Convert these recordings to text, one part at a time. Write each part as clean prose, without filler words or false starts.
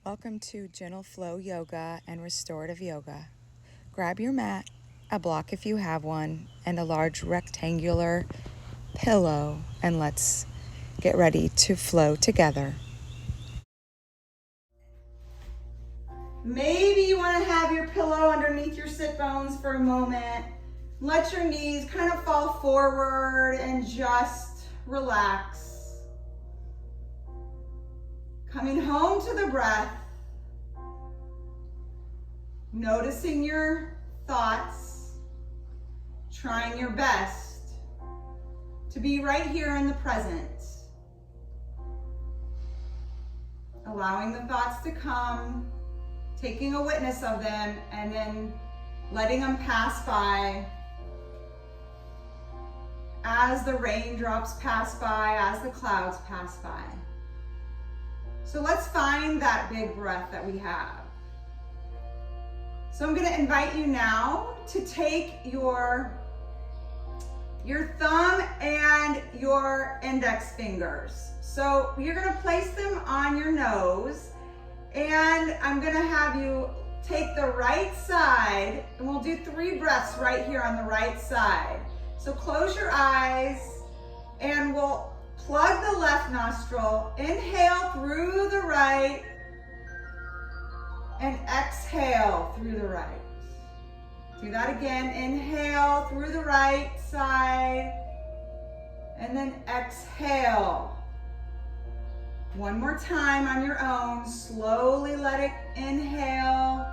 Welcome to Gentle Flow Yoga and Restorative Yoga. Grab your mat, a block if you have one, and a large rectangular pillow, and let's get ready to flow together. Maybe you want to have your pillow underneath your sit bones for a moment. Let your knees kind of fall forward and just relax. Coming home to the breath. Noticing your thoughts. Trying your best to be right here in the present. Allowing the thoughts to come. Taking a witness of them and then letting them pass by as the raindrops pass by, as the clouds pass by. So let's find that big breath that we have. So I'm going to invite you now to take your thumb and your index fingers. So you're going to place them on your nose. And I'm gonna have you take the right side, and we'll do 3 breaths right here on the right side. So close your eyes, and we'll plug the left nostril, inhale through the right, and exhale through the right. Do that again, inhale through the right side, and then exhale. One more time on your own. Slowly let it inhale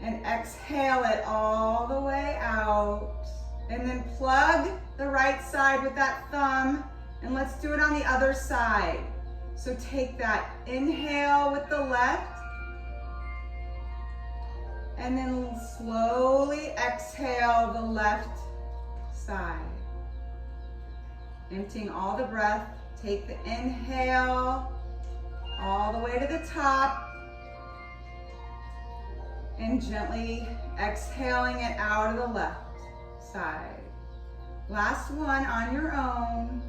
and exhale it all the way out. And then plug the right side with that thumb, and let's do it on the other side. So take that inhale with the left, and then slowly exhale the left side. Emptying all the breath. Take the inhale all the way to the top and gently exhaling it out of the left side. Last one on your own.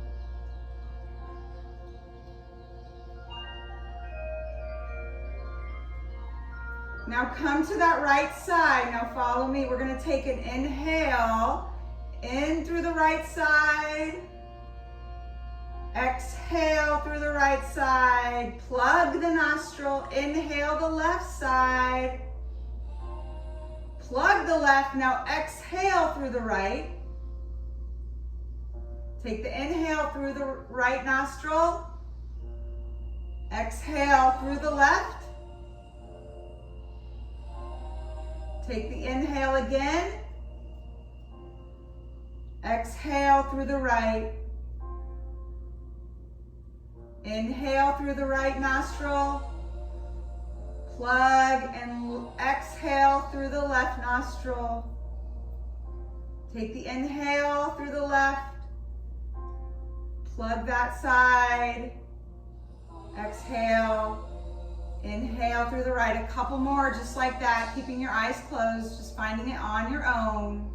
Now come to that right side. Now follow me. We're going to take an inhale in through the right side. Exhale through the right side, plug the nostril, inhale the left side, plug the left, now exhale through the right. Take the inhale through the right nostril, exhale through the left. Take the inhale again, exhale through the right. Inhale through the right nostril, plug and exhale through the left nostril. Take the inhale through the left, plug that side, exhale, inhale through the right. A couple more just like that, keeping your eyes closed, just finding it on your own.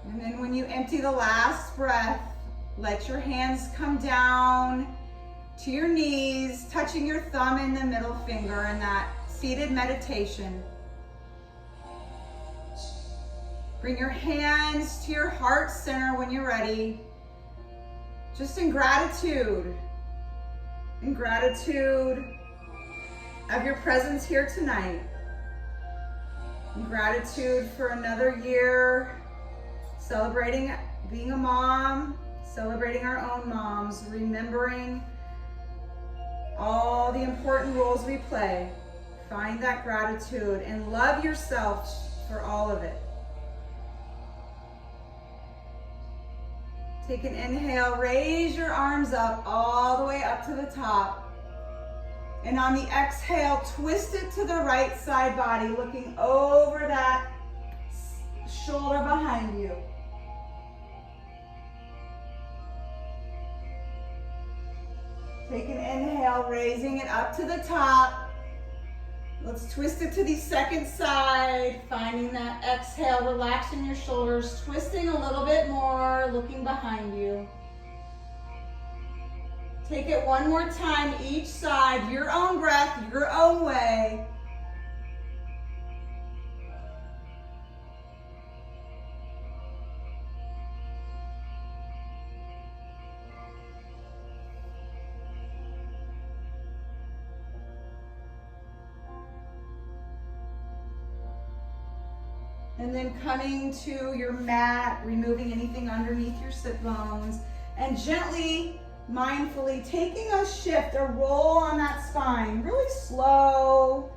And then when you empty the last breath, let your hands come down to your knees, touching your thumb and the middle finger in that seated meditation. Bring your hands to your heart center when you're ready. Just in gratitude of your presence here tonight. In gratitude for another year, celebrating being a mom, celebrating our own moms, remembering all the important roles we play. Find that gratitude and love yourself for all of it. Take an inhale, raise your arms up all the way up to the top. And on the exhale, twist it to the right side body, looking over that shoulder behind you. Take an inhale, raising it up to the top. Let's twist it to the second side, finding that exhale, relaxing your shoulders, twisting a little bit more, looking behind you. Take it one more time, each side, your own breath, your own way. And then coming to your mat, removing anything underneath your sit bones, and gently, mindfully taking a shift, a roll on that spine, really slow.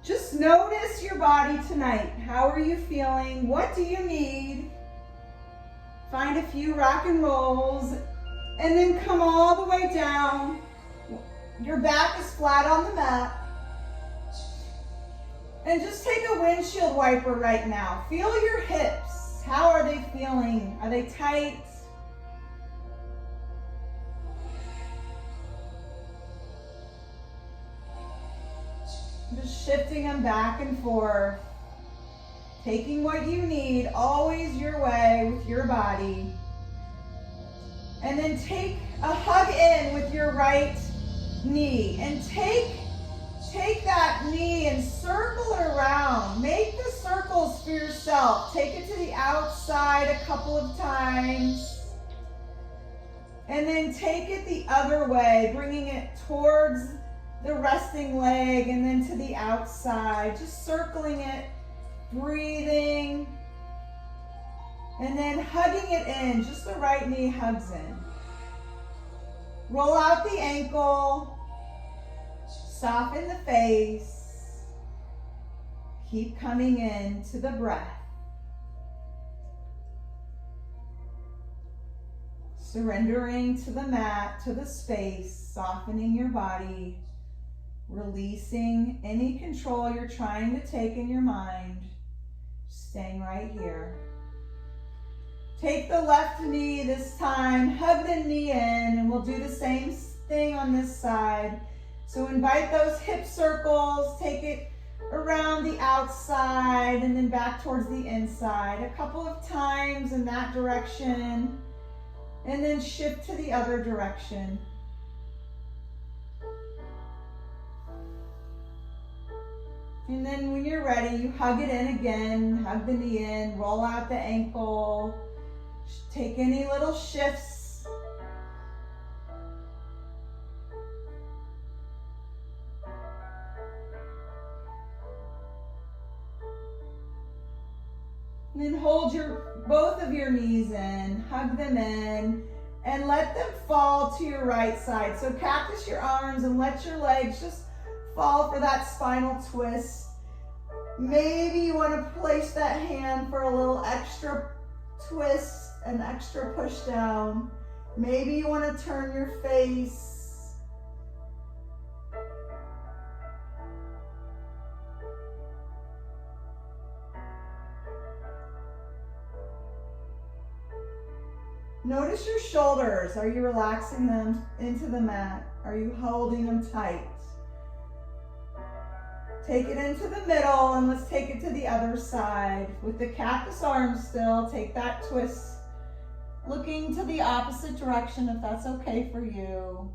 Just notice your body tonight. How are you feeling? What do you need? Find a few rock and rolls, and then come all the way down. Your back is flat on the mat. And just take a windshield wiper right now. Feel your hips. How are they feeling? Are they tight? Just shifting them back and forth. Taking what you need, always your way with your body. And then take a hug in with your right knee. And take that knee and circle it around. Make the circles for yourself. Take it to the outside a couple of times. And then take it the other way, bringing it towards the resting leg and then to the outside. Just circling it, breathing, and then hugging it in. Just the right knee hugs in. Roll out the ankle. Soften the face. Keep coming in to the breath. Surrendering to the mat, to the space, softening your body, releasing any control you're trying to take in your mind, staying right here. Take the left knee this time, hug the knee in, and we'll do the same thing on this side. So invite those hip circles, take it around the outside and then back towards the inside. A couple of times in that direction and then shift to the other direction. And then when you're ready, you hug it in again, hug the knee in, roll out the ankle, take any little shifts. And then hold both of your knees in, hug them in, and let them fall to your right side. So cactus your arms and let your legs just fall for that spinal twist. Maybe you want to place that hand for a little extra twist, an extra push down. Maybe you want to turn your face. Notice your shoulders. Are you relaxing them into the mat? Are you holding them tight? Take it into the middle and let's take it to the other side. With the cactus arms still, take that twist. Looking to the opposite direction if that's okay for you.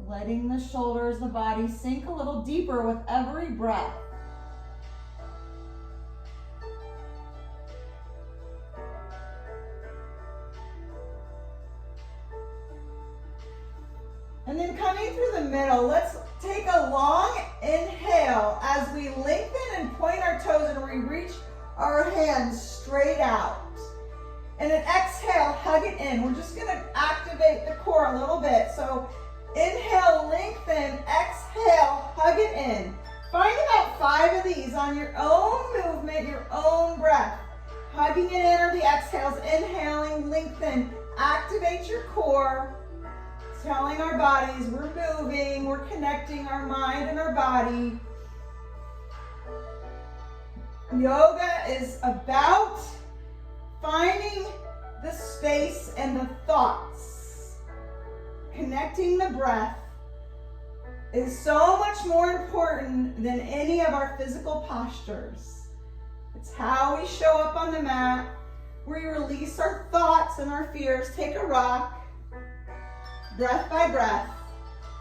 Letting the shoulders, the body sink a little deeper with every breath. And then coming through the middle, let's take a long inhale as we lengthen and point our toes and we reach our hands straight out. And an exhale, hug it in. We're just going to activate the core a little bit. So inhale, lengthen, exhale, hug it in. Find about 5 of these on your own movement, your own breath. Hugging it in or the exhales, inhaling, lengthen, activate your core. Telling our bodies we're moving, we're connecting our mind and our body. Yoga is about finding the space and the thoughts, connecting the breath, is so much more important than any of our physical postures. It's how we show up on the mat, where we release our thoughts and our fears. Take a rock, breath by breath,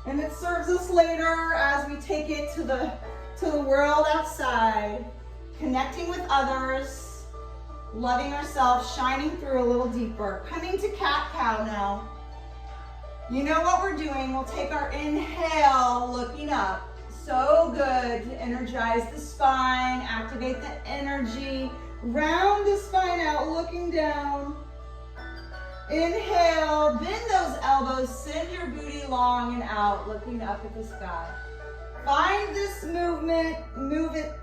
and it serves us later as we take it to the world outside, connecting with others, loving ourselves, shining through a little deeper. Coming to cat-cow now. You know what we're doing. We'll take our inhale, looking up. So good to energize the spine, activate the energy, round the spine out, looking down. Inhale, bend those elbows, send your booty long and out, looking up at the sky. Find this movement, move it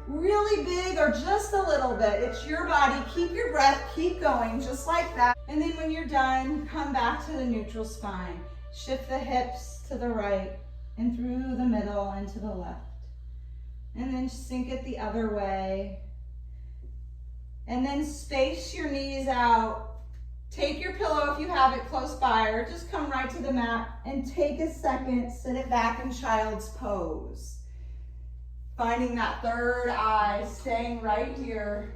really big or just a little bit. It's your body. Keep your breath, keep going, just like that. And then when you're done, come back to the neutral spine. Shift the hips to the right and through the middle and to the left. And then sink it the other way. And then space your knees out. Take your pillow if you have it close by, or just come right to the mat and take a second, sit it back in child's pose. Finding that third eye, staying right here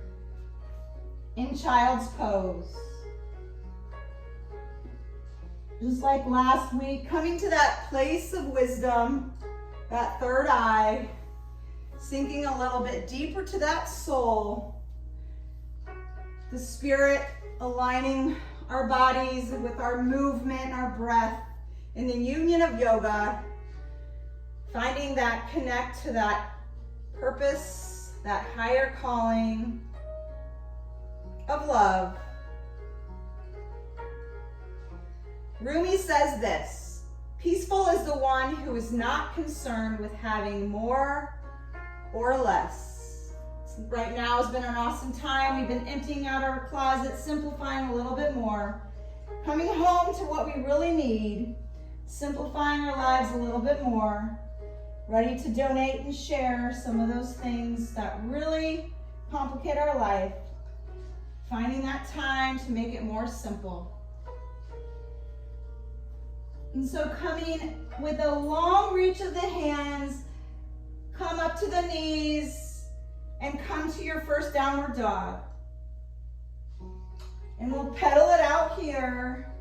in child's pose. Just like last week, coming to that place of wisdom, that third eye, sinking a little bit deeper to that soul, the spirit aligning our bodies with our movement, our breath, in the union of yoga, finding that connect to that purpose, that higher calling of love. Rumi says this: peaceful is the one who is not concerned with having more or less. Right now has been an awesome time. We've been emptying out our closet, simplifying a little bit more, coming home to what we really need, simplifying our lives a little bit more, ready to donate and share some of those things that really complicate our life, finding that time to make it more simple. And so coming with a long reach of the hands, come up to the knees, and come to your first downward dog. And we'll pedal it out here.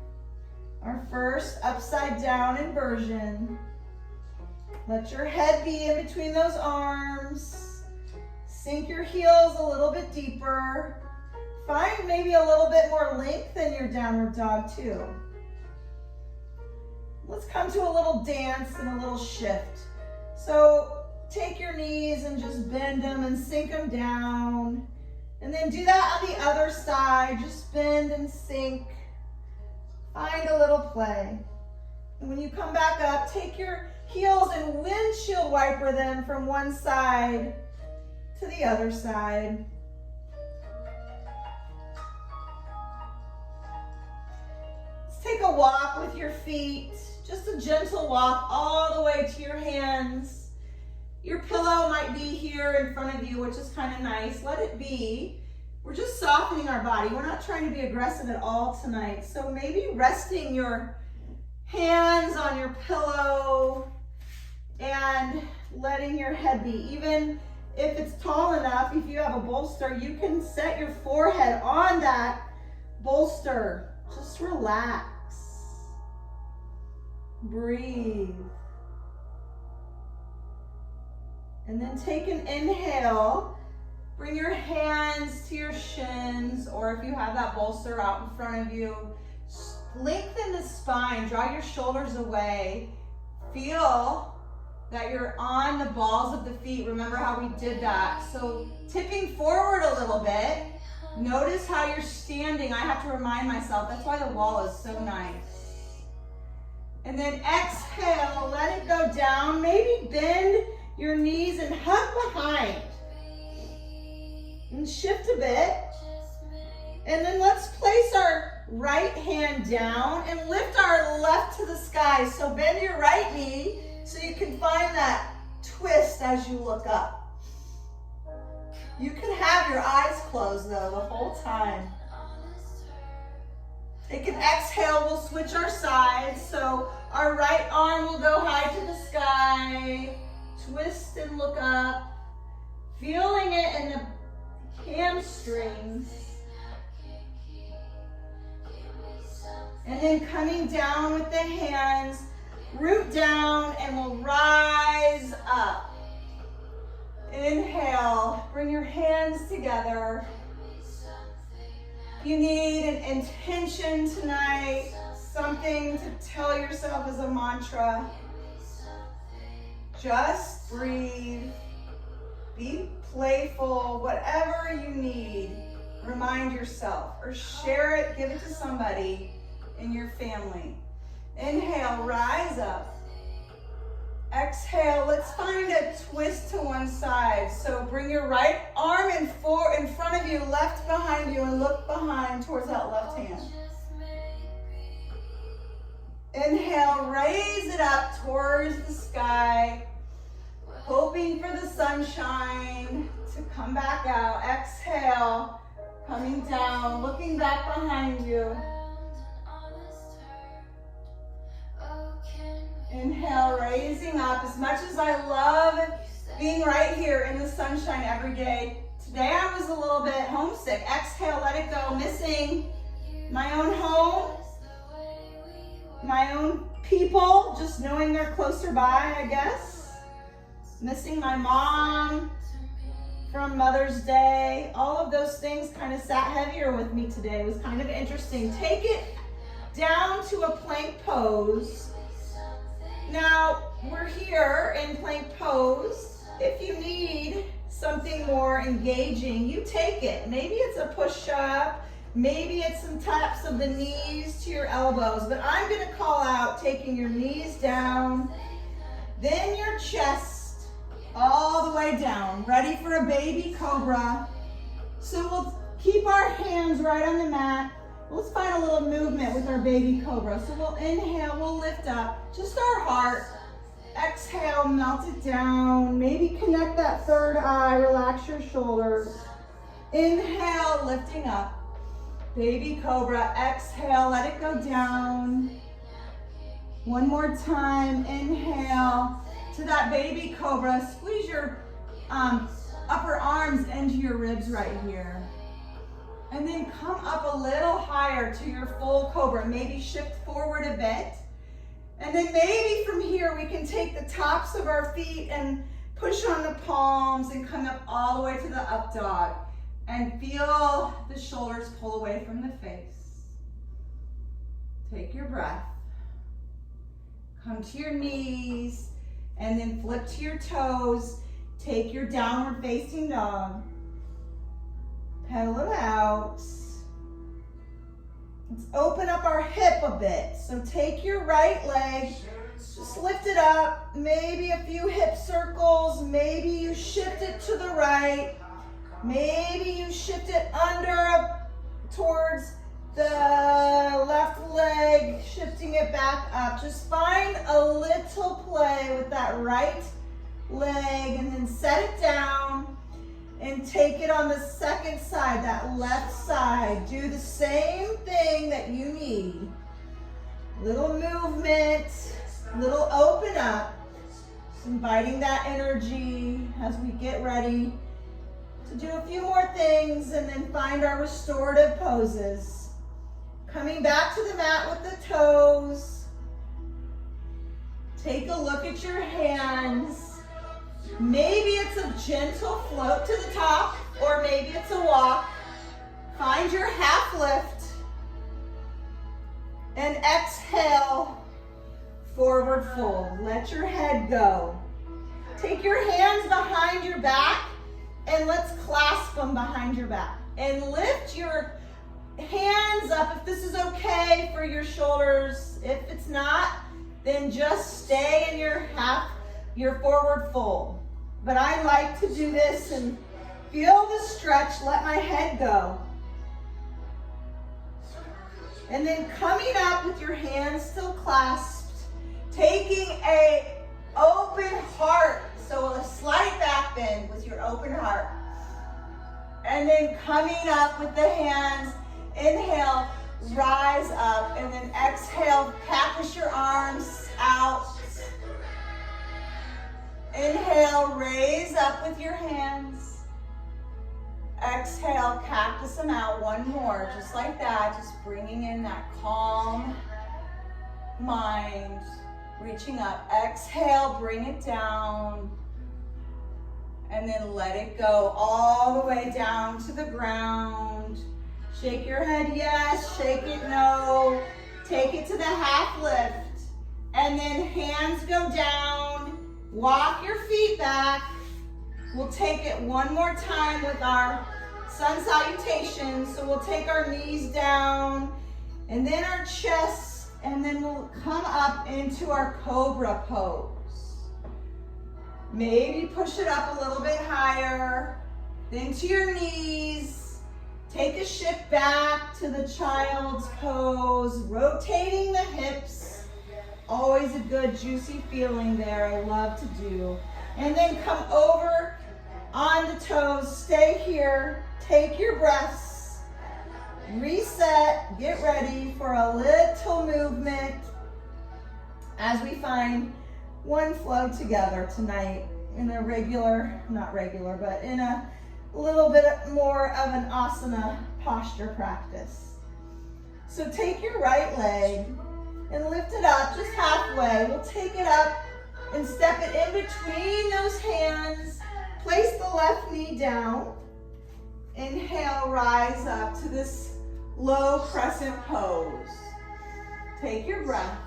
Our first upside down inversion. Let your head be in between those arms. Sink your heels a little bit deeper. Find maybe a little bit more length in your downward dog too. Let's come to a little dance and a little shift. So take your knees and just bend them and sink them down. And then do that on the other side. Just bend and sink. Find a little play. And when you come back up, take your heels and windshield wiper them from one side to the other side. Let's take a walk with your feet. Just a gentle walk all the way to your hands. Your pillow might be here in front of you, which is kind of nice. Let it be. We're just softening our body. We're not trying to be aggressive at all tonight. So maybe resting your hands on your pillow and letting your head be. Even if it's tall enough, if you have a bolster, you can set your forehead on that bolster. Just relax. Breathe. And then take an inhale. Bring your hands to your shins, or if you have that bolster out in front of you, lengthen the spine, draw your shoulders away. Feel that you're on the balls of the feet. Remember how we did that. So tipping forward a little bit. Notice how you're standing. I have to remind myself, that's why the wall is so nice. And then exhale, let it go down. Maybe bend your knees and hug behind. And shift a bit. And then let's place our right hand down and lift our left to the sky. So bend your right knee so you can find that twist as you look up. You can have your eyes closed though the whole time. Take an exhale, we'll switch our sides. So Our right arm will go high to the sky. Twist and look up. Feeling it in the hamstrings. And then coming down with the hands, root down, and we'll rise up. Inhale, bring your hands together. You need an intention tonight, something to tell yourself as a mantra. Just breathe. Be playful, whatever you need. Remind yourself or share it, give it to somebody in your family. Inhale, rise up. Exhale, let's find a twist to one side. So bring your right arm in front of you, left behind you, and look behind towards that left hand. Inhale, raise it up towards the sky, hoping for the sunshine to come back out. Exhale, coming down, looking back behind you. Inhale, raising up. As much as I love being right here in the sunshine every day, today I was a little bit homesick. Exhale, let it go. Missing my own home, my own people, just knowing they're closer by, I guess. Missing my mom from Mother's Day. All of those things kind of sat heavier with me today. It was kind of interesting. Take it down to a plank pose. Now, we're here in plank pose. If you need something more engaging, you take it. Maybe it's a push-up, maybe it's some taps of the knees to your elbows, but I'm gonna call out taking your knees down, then your chest all the way down, ready for a baby cobra. So we'll keep our hands right on the mat. Let's find a little movement with our baby cobra. So we'll inhale, we'll lift up, just our heart. Exhale, melt it down. Maybe connect that third eye, relax your shoulders. Inhale, lifting up. Baby cobra, exhale, let it go down. One more time, inhale to that baby cobra. Squeeze your upper arms into your ribs right here. And then come up a little higher to your full cobra. Maybe shift forward a bit. And then maybe from here we can take the tops of our feet and push on the palms and come up all the way to the up dog. And feel the shoulders pull away from the face. Take your breath. Come to your knees and then flip to your toes. Take your downward facing dog. Pedal it out. Let's open up our hip a bit. So take your right leg, just lift it up, maybe a few hip circles, maybe you shift it to the right, maybe you shift it under towards the left leg, shifting it back up. Just find a little play with that right leg and then set it down. And take it on the second side, that left side. Do the same thing that you need. Little movement, little open up. Just inviting that energy as we get ready to do a few more things and then find our restorative poses. Coming back to the mat with the toes. Take a look at your hands. Maybe it's a gentle float to the top, or maybe it's a walk. Find your half lift. And exhale, forward fold. Let your head go. Take your hands behind your back, and let's clasp them behind your back. And lift your hands up if this is okay for your shoulders. If it's not, then just stay in your forward fold. But I like to do this and feel the stretch, let my head go. And then coming up with your hands still clasped, taking a open heart, so a slight back bend with your open heart. And then coming up with the hands, inhale, rise up, and then exhale, cactus your arms out. Inhale, raise up with your hands. Exhale, cactus them out. One more, just like that, just bringing in that calm mind, reaching up. Exhale, bring it down, and then let it go all the way down to the ground. Shake your head yes, shake it no. Take it to the half lift, and then hands go down. Walk your feet back. We'll take it one more time with our sun salutation. So we'll take our knees down, and then our chest, and then we'll come up into our cobra pose. Maybe push it up a little bit higher, then to your knees. Take a shift back to the child's pose, rotating the hips. Always a good juicy feeling there, I love to do. And then come over on the toes, stay here, take your breaths, reset, get ready for a little movement as we find one flow together tonight in a but in a little bit more of an asana posture practice. So take your right leg and lift it up just halfway. We'll take it up and step it in between those hands. Place the left knee down. Inhale, rise up to this low crescent pose. Take your breath.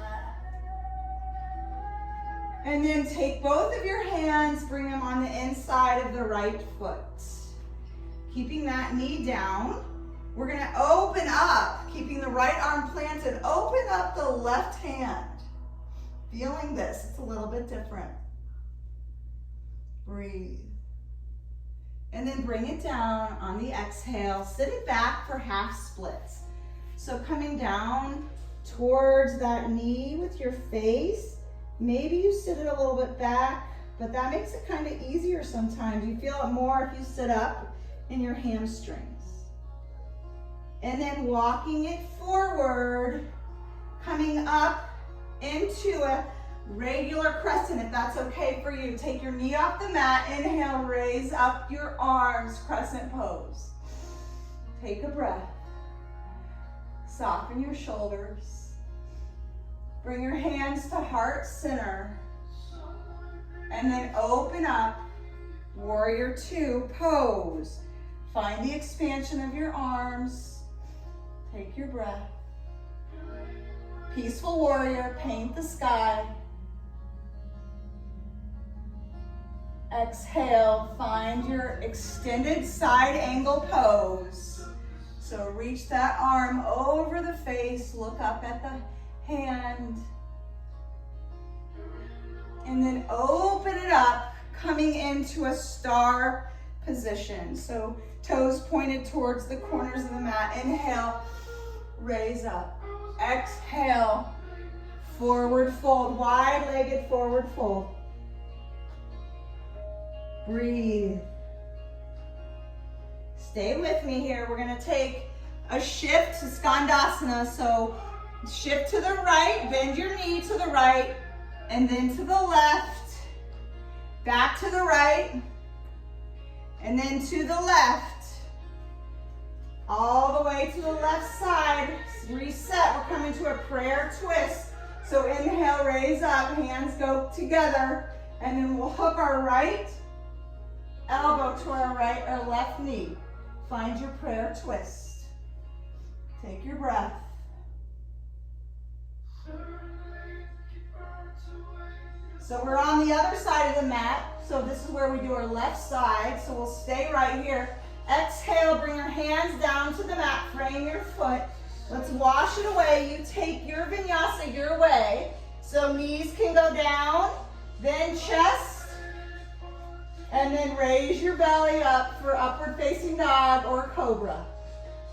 And then take both of your hands, bring them on the inside of the right foot. Keeping that knee down. We're gonna open up, keeping the right arm planted, open up the left hand. Feeling this, it's a little bit different. Breathe. And then bring it down on the exhale. Sit it back for half splits. So coming down towards that knee with your face. Maybe you sit it a little bit back, but that makes it kind of easier sometimes. You feel it more if you sit up in your hamstrings. And then walking it forward, coming up into a regular crescent, if that's okay for you. Take your knee off the mat, inhale, raise up your arms, crescent pose. Take a breath. Soften your shoulders. Bring your hands to heart center. And then open up, warrior two, pose. Find the expansion of your arms. Take your breath. Peaceful warrior, paint the sky. Exhale, find your extended side angle pose. So reach that arm over the face, look up at the hand. And then open it up, coming into a star position. So toes pointed towards the corners of the mat. Inhale, raise up. Exhale, forward fold, wide-legged forward fold. Breathe. Stay with me here. We're gonna take a shift to Skandasana. So shift to the right, bend your knee to the right, and then to the left, back to the right, and then to the left, all the way to the left side. Reset, we're coming to a prayer twist. So inhale, raise up, hands go together, and then we'll hook our right elbow to our right or left knee. Find your prayer twist. Take your breath. So we're on the other side of the mat. So this is where we do our left side. So we'll stay right here. Exhale, bring your hands down to the mat, frame your foot. Let's wash it away. You take your vinyasa your way. So knees can go down, then chest, and then raise your belly up for upward facing dog or cobra.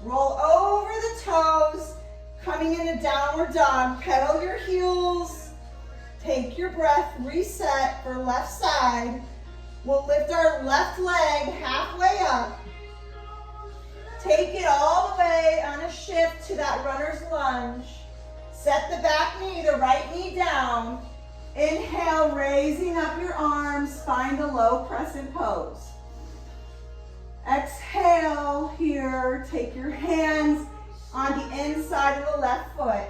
Roll over the toes, coming into downward dog. Pedal your heels. Take your breath, reset for left side. We'll lift our left leg halfway up. Take it all the way on a shift to that runner's lunge. Set the back knee, the right knee down. Inhale, raising up your arms. Find the low crescent pose. Exhale here. Take your hands on the inside of the left foot.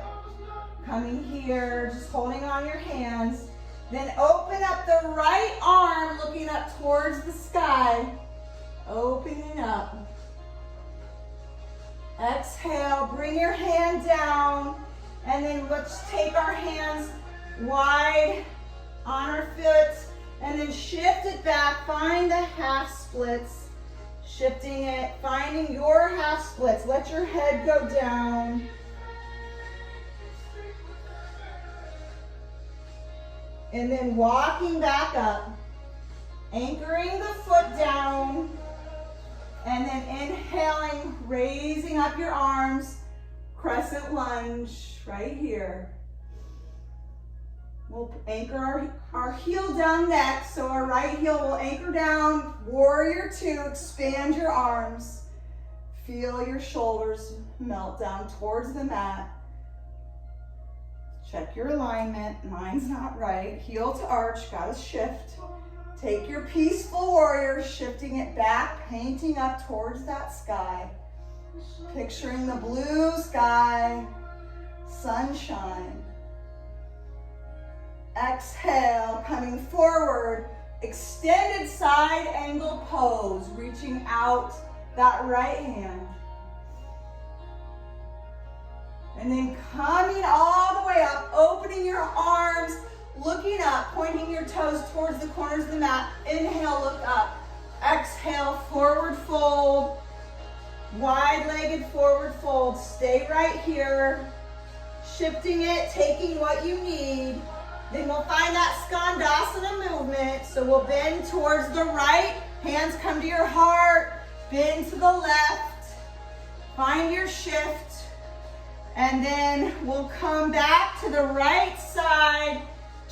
Coming here, just holding on your hands. Then open up the right arm, looking up towards the sky. Opening up. Exhale, bring your hand down. And then let's take our hands wide on our foot. And then shift it back. Find the half splits. Shifting it, finding your half splits. Let your head go down. And then walking back up, anchoring the foot down, and then inhaling, raising up your arms, crescent lunge right here. We'll anchor our heel down next, so our right heel will anchor down, warrior two, expand your arms. Feel your shoulders melt down towards the mat. Check your alignment, mine's not right. Heel to arch, gotta shift. Take your peaceful warrior, shifting it back, painting up towards that sky. Picturing the blue sky, sunshine. Exhale, coming forward, extended side angle pose, reaching out that right hand. And then coming all the way up, opening your arms, looking up, pointing your toes towards the corners of the mat. Inhale, look up. Exhale, forward fold. Wide-legged forward fold. Stay right here. Shifting it, taking what you need. Then we'll find that Skandasana movement. So we'll bend towards the right. Hands come to your heart. Bend to the left. Find your shift. And then we'll come back to the right side,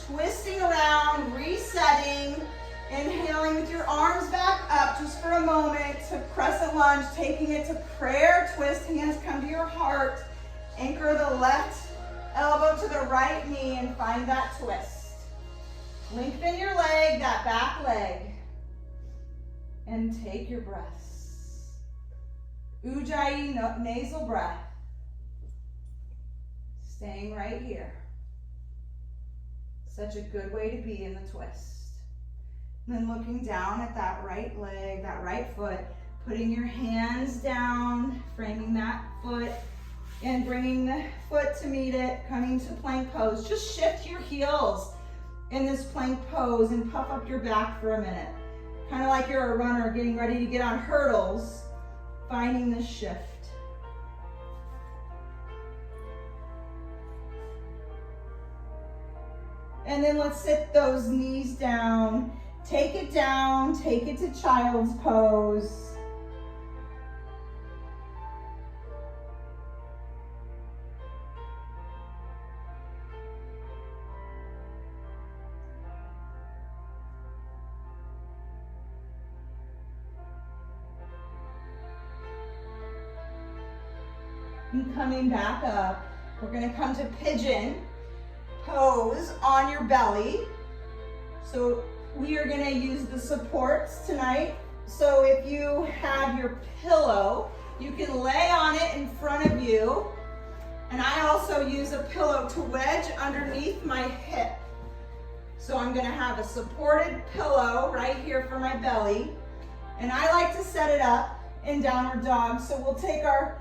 twisting around, resetting, inhaling with your arms back up just for a moment to crescent lunge, taking it to prayer twist. Hands come to your heart. Anchor the left elbow to the right knee and find that twist. Lengthen your leg, that back leg, and take your breaths. Ujjayi nasal breath. Staying right here. Such a good way to be in the twist. And then looking down at that right leg, that right foot, putting your hands down, framing that foot, and bringing the foot to meet it, coming to plank pose. Just shift your heels in this plank pose and puff up your back for a minute. Kind of like you're a runner getting ready to get on hurdles, finding this shift. And then let's sit those knees down. Take it down, take it to child's pose. And coming back up, we're gonna come to pigeon pose on your belly. So we are gonna use the supports tonight. So if you have your pillow, you can lay on it in front of you. And I also use a pillow to wedge underneath my hip. So I'm gonna have a supported pillow right here for my belly. And I like to set it up in downward dog. So we'll take our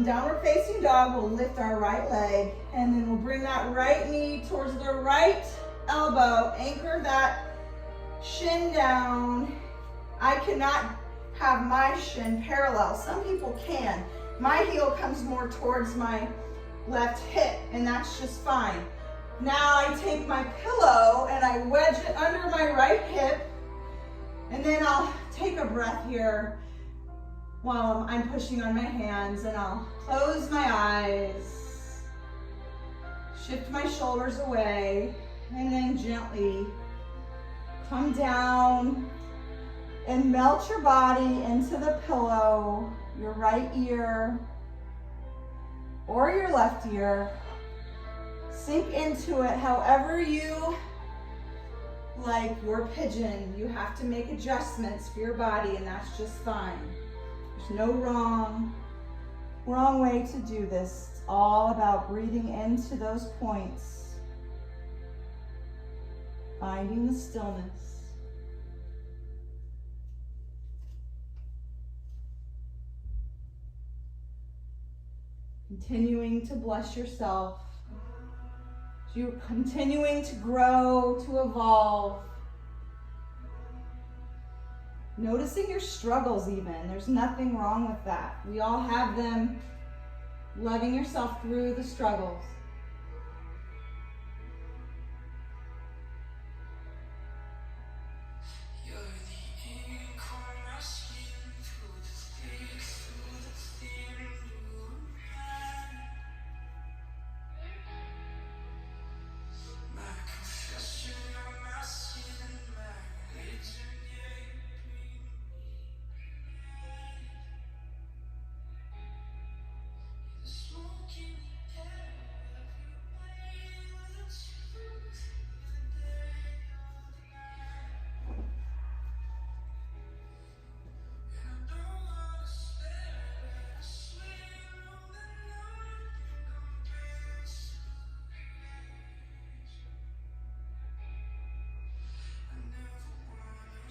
downward facing dog. We'll lift our right leg and then we'll bring that right knee towards the right elbow. Anchor that shin down. I cannot have my shin parallel. Some people can. My heel comes more towards my left hip and that's just fine. Now I take my pillow and I wedge it under my right hip and then I'll take a breath here while I'm pushing on my hands and I'll close my eyes, shift my shoulders away, and then gently come down And melt your body into the pillow, your right ear or your left ear. Sink into it however you like your pigeon. You have to make adjustments for your body, and that's just fine. There's no wrong way to do this. It's all about breathing into those points, finding the stillness. Continuing to bless yourself. You're continuing to grow, to evolve. Noticing your struggles even. There's nothing wrong with that. We all have them. Loving yourself through the struggles.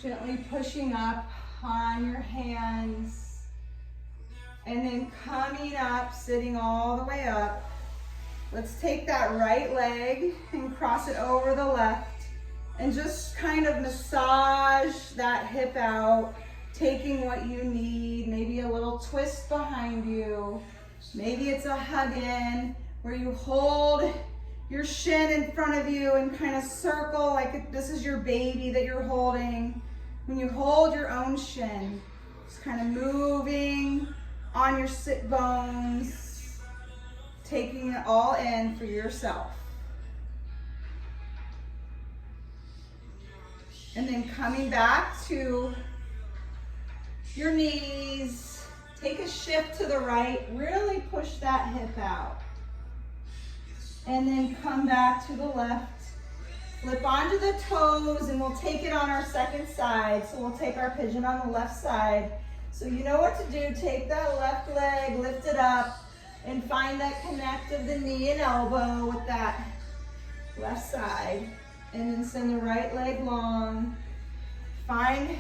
Gently pushing up on your hands and then coming up, sitting all the way up. Let's take that right leg and cross it over the left and just kind of massage that hip out, taking what you need, maybe a little twist behind you. Maybe it's a hug in where you hold your shin in front of you and kind of circle like this is your baby that you're holding. When you hold your own shin, just kind of moving on your sit bones, taking it all in for yourself. And then coming back to your knees, take a shift to the right, really push that hip out. And then come back to the left. Flip onto the toes and we'll take it on our second side. So we'll take our pigeon on the left side. So you know what to do. Take that left leg, lift it up, and find that connect of the knee and elbow with that left side. And then send the right leg long. Find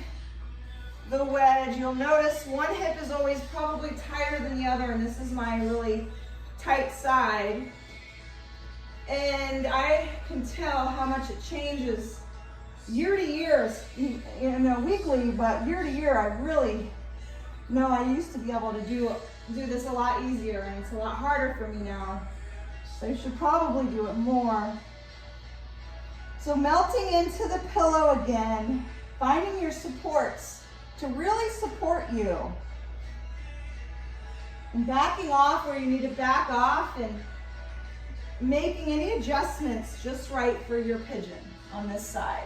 the wedge. You'll notice one hip is always probably tighter than the other, and this is my really tight side. And I can tell how much it changes year to year, weekly, but year to year, I really know I used to be able to do this a lot easier, and it's a lot harder for me now. So I should probably do it more. So melting into the pillow again, finding your supports to really support you. And backing off where you need to back off and making any adjustments just right for your pigeon on this side.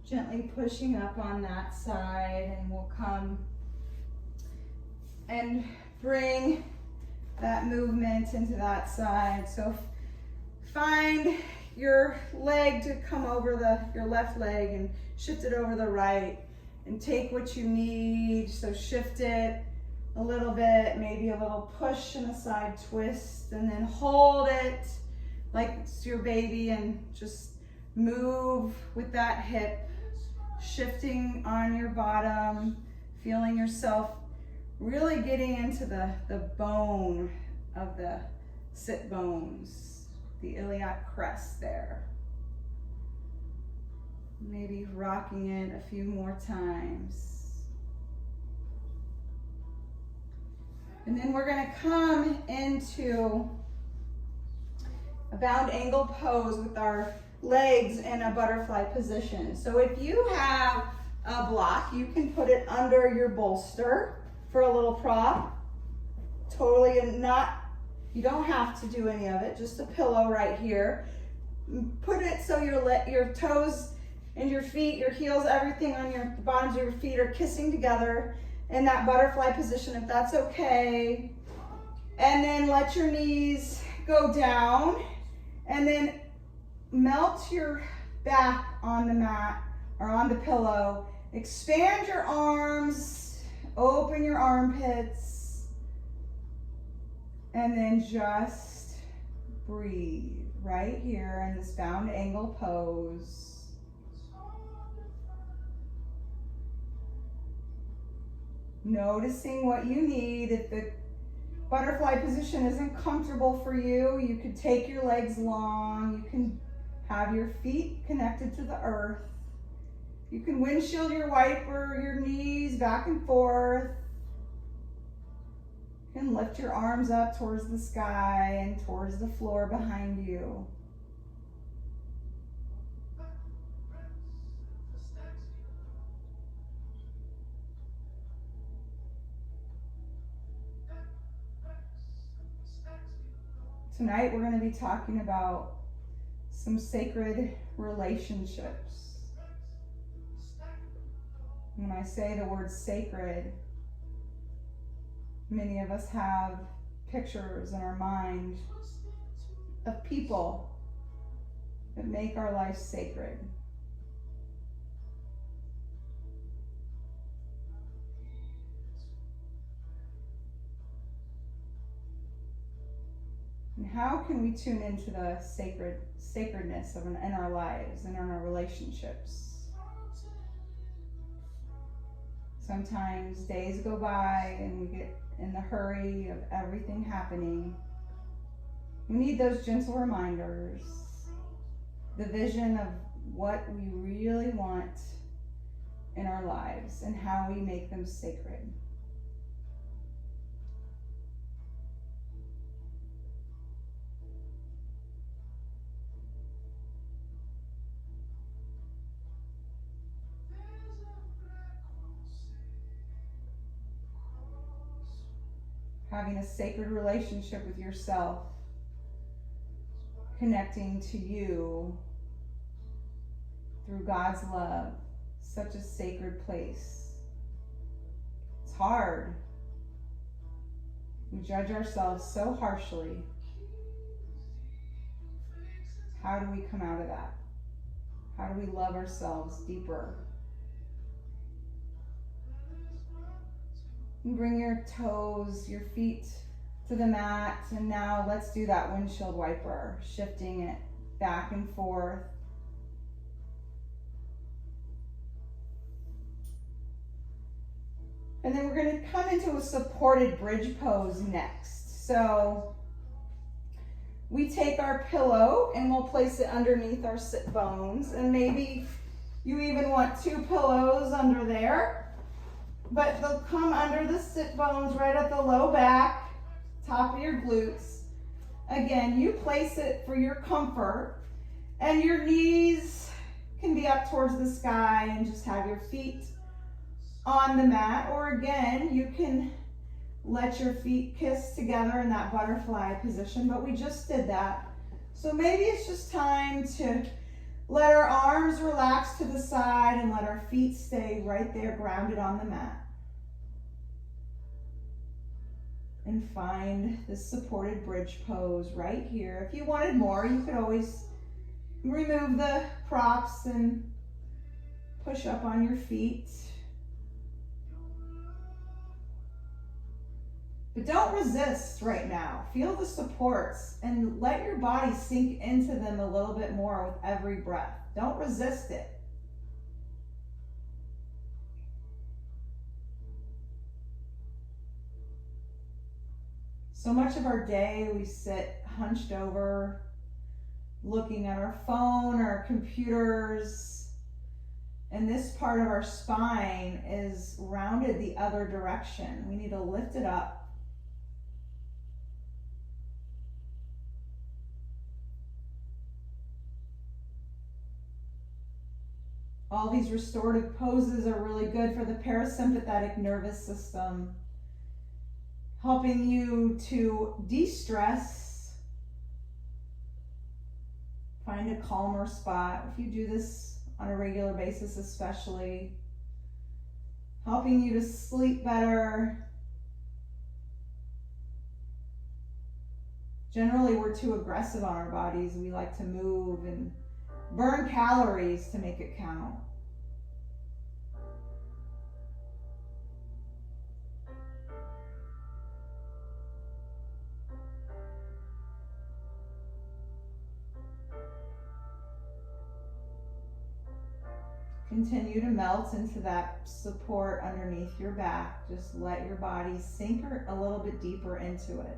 Gently pushing up on that side, and we'll come and bring that movement into that side. So find your leg to come over your left leg and shift it over the right, and take what you need. So shift it a little bit, maybe a little push and a side twist, and then hold it like it's your baby, and just move with that hip, shifting on your bottom, feeling yourself really getting into the bone of the sit bones, the iliac crest there. Maybe rocking it a few more times. And then we're gonna come into a bound angle pose with our legs in a butterfly position. So if you have a block, you can put it under your bolster for a little prop. Totally not, you don't have to do any of it, just a pillow right here. Put it so your toes and your feet, your heels, everything on your bottoms of your feet are kissing together in that butterfly position, if that's okay. And then let your knees go down, and then melt your back on the mat or on the pillow. Expand your arms, open your armpits, and then just breathe right here in this bound angle pose. Noticing what you need. If the butterfly position isn't comfortable for you, you could take your legs long. You can have your feet connected to the earth. You can windshield your wiper your knees back and forth. You can lift your arms up towards the sky and towards the floor behind you. Tonight we're going to be talking about some sacred relationships. When I say the word sacred, many of us have pictures in our mind of people that make our life sacred. And how can we tune into the sacredness in our lives and in our relationships? Sometimes days go by and we get in the hurry of everything happening. We need those gentle reminders, the vision of what we really want in our lives and how we make them sacred. Having a sacred relationship with yourself, connecting to you through God's love, such a sacred place. It's hard. We judge ourselves so harshly. How do we come out of that? How do we love ourselves deeper? Bring your toes, your feet to the mat, and now let's do that windshield wiper, shifting it back and forth. And then we're going to come into a supported bridge pose next. So we take our pillow and we'll place it underneath our sit bones, and maybe you even want two pillows under there. But they'll come under the sit bones right at the low back, top of your glutes. Again, you place it for your comfort, and your knees can be up towards the sky and just have your feet on the mat. Or again, you can let your feet kiss together in that butterfly position, but we just did that. So maybe it's just time to Let our arms relax to the side and let our feet stay right there grounded on the mat. And find this supported bridge pose right here. If you wanted more, you could always remove the props and push up on your feet. But don't resist right now. Feel the supports and let your body sink into them a little bit more with every breath. Don't resist it. So much of our day we sit hunched over, looking at our phone, our computers, and this part of our spine is rounded the other direction. We need to lift it up. All these restorative poses are really good for the parasympathetic nervous system, helping you to de-stress, find a calmer spot. If you do this on a regular basis especially, helping you to sleep better. Generally, we're too aggressive on our bodies. We like to move and burn calories to make it count. Continue to melt into that support underneath your back. Just let your body sink a little bit deeper into it.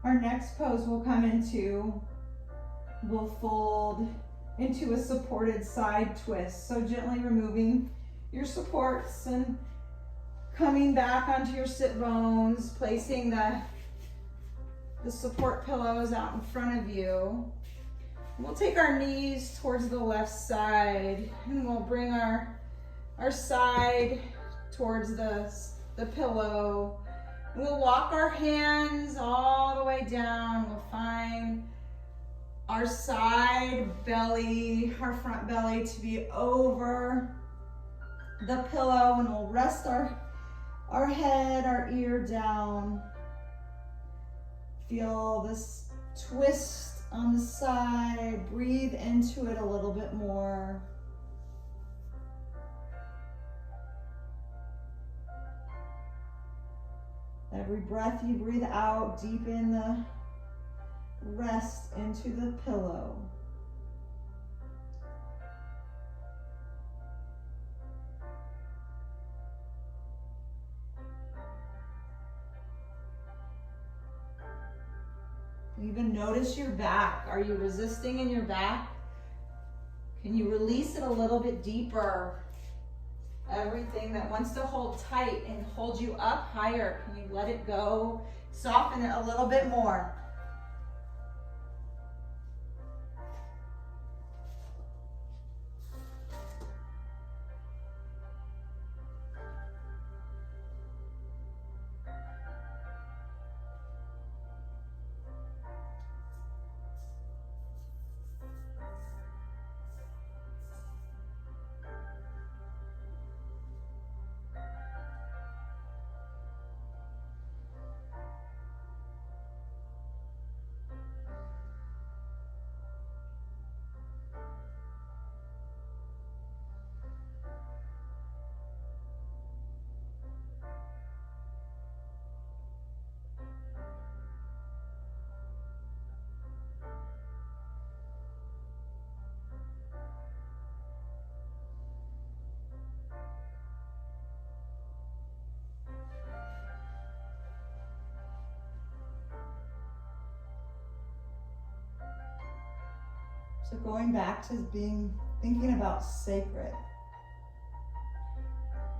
Our next pose we'll fold into a supported side twist. So gently removing your supports and coming back onto your sit bones, placing the support pillows out in front of you. We'll take our knees towards the left side and we'll bring our side towards the pillow. We'll walk our hands all the way down. We'll find our side belly, our front belly to be over the pillow, and we'll rest our head, our ear down. Feel this twist on the side. Breathe into it a little bit more. Every breath you breathe out, deepen the rest into the pillow. Even notice your back. Are you resisting in your back? Can you release it a little bit deeper? Everything that wants to hold tight and hold you up higher, can you let it go? Soften it a little bit more. So going back to thinking about sacred.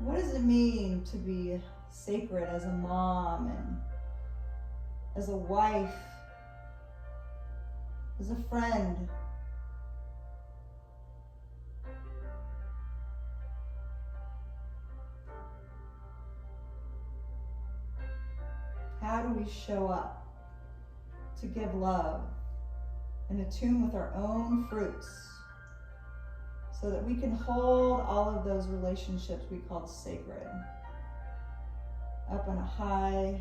What does it mean to be sacred as a mom and as a wife, as a friend? How do we show up to give love and attune with our own fruits so that we can hold all of those relationships we call sacred up on a high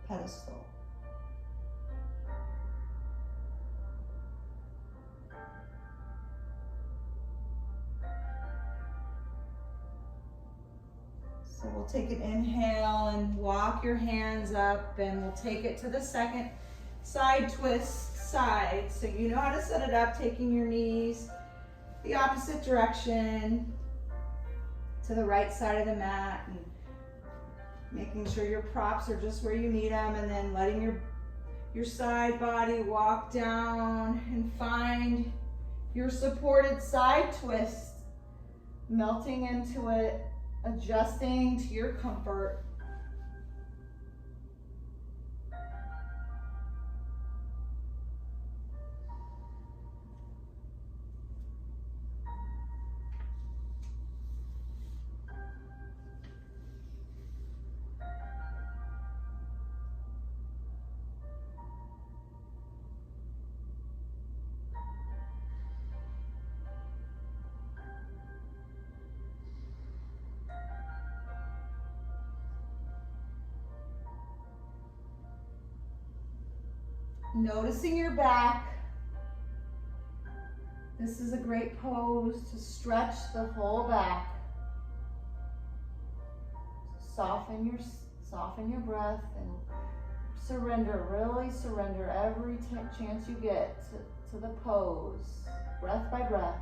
pedestal? So we'll take an inhale and walk your hands up, and we'll take it to the second side twist side. So you know how to set it up, taking your knees the opposite direction to the right side of the mat and making sure your props are just where you need them, and then letting your side body walk down and find your supported side twist, melting into it, adjusting to your comfort. Noticing your back. This is a great pose to stretch the whole back. Soften your breath and surrender, really surrender every chance you get to the pose, breath by breath.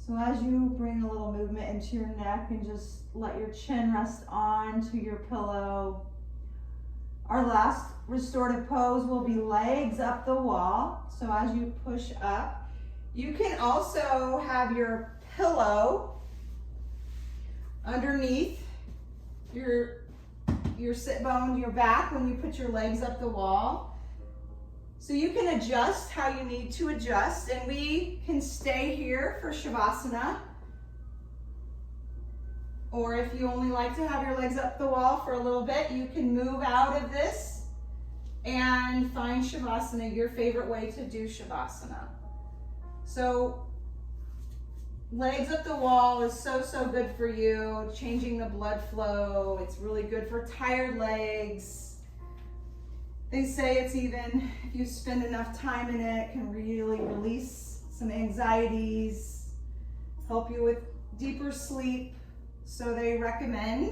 So as you bring a little movement into your neck and just let your chin rest onto your pillow. Our last restorative pose will be legs up the wall. So as you push up, you can also have your pillow underneath your sit bone, your back when you put your legs up the wall. So you can adjust how you need to adjust, and we can stay here for Shavasana. Or if you only like to have your legs up the wall for a little bit, you can move out of this and find Shavasana, your favorite way to do Shavasana. So legs up the wall is so good for you, changing the blood flow. It's really good for tired legs. They say it's even, if you spend enough time in it, can really release some anxieties, help you with deeper sleep. So they recommend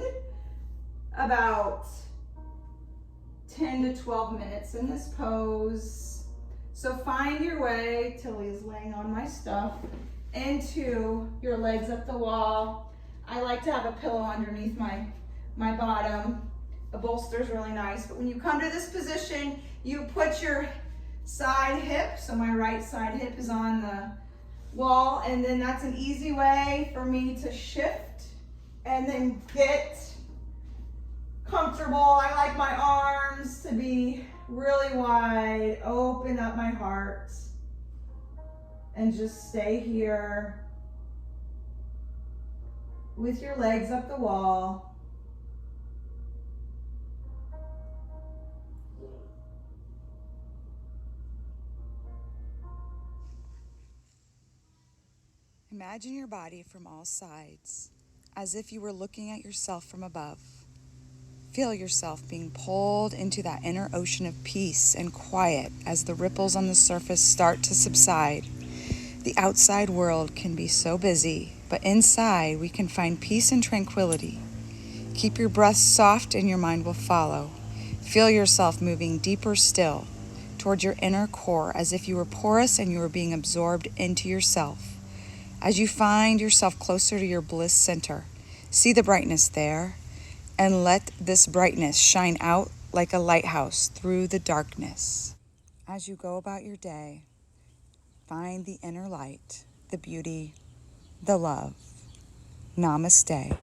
about 10 to 12 minutes in this pose. So find your way, Tilly's laying on my stuff, into your legs up the wall. I like to have a pillow underneath my bottom. A bolster is really nice, but when you come to this position, you put your side hip, so my right side hip is on the wall, and then that's an easy way for me to shift and then get comfortable. I like my arms to be really wide, open up my heart, and just stay here with your legs up the wall. Imagine your body from all sides, as if you were looking at yourself from above. Feel yourself being pulled into that inner ocean of peace and quiet as the ripples on the surface start to subside. The outside world can be so busy, but inside we can find peace and tranquility. Keep your breath soft and your mind will follow. Feel yourself moving deeper still towards your inner core, as if you were porous and you were being absorbed into yourself. As you find yourself closer to your bliss center, see the brightness there, and let this brightness shine out like a lighthouse through the darkness. As you go about your day, find the inner light, the beauty, the love. Namaste.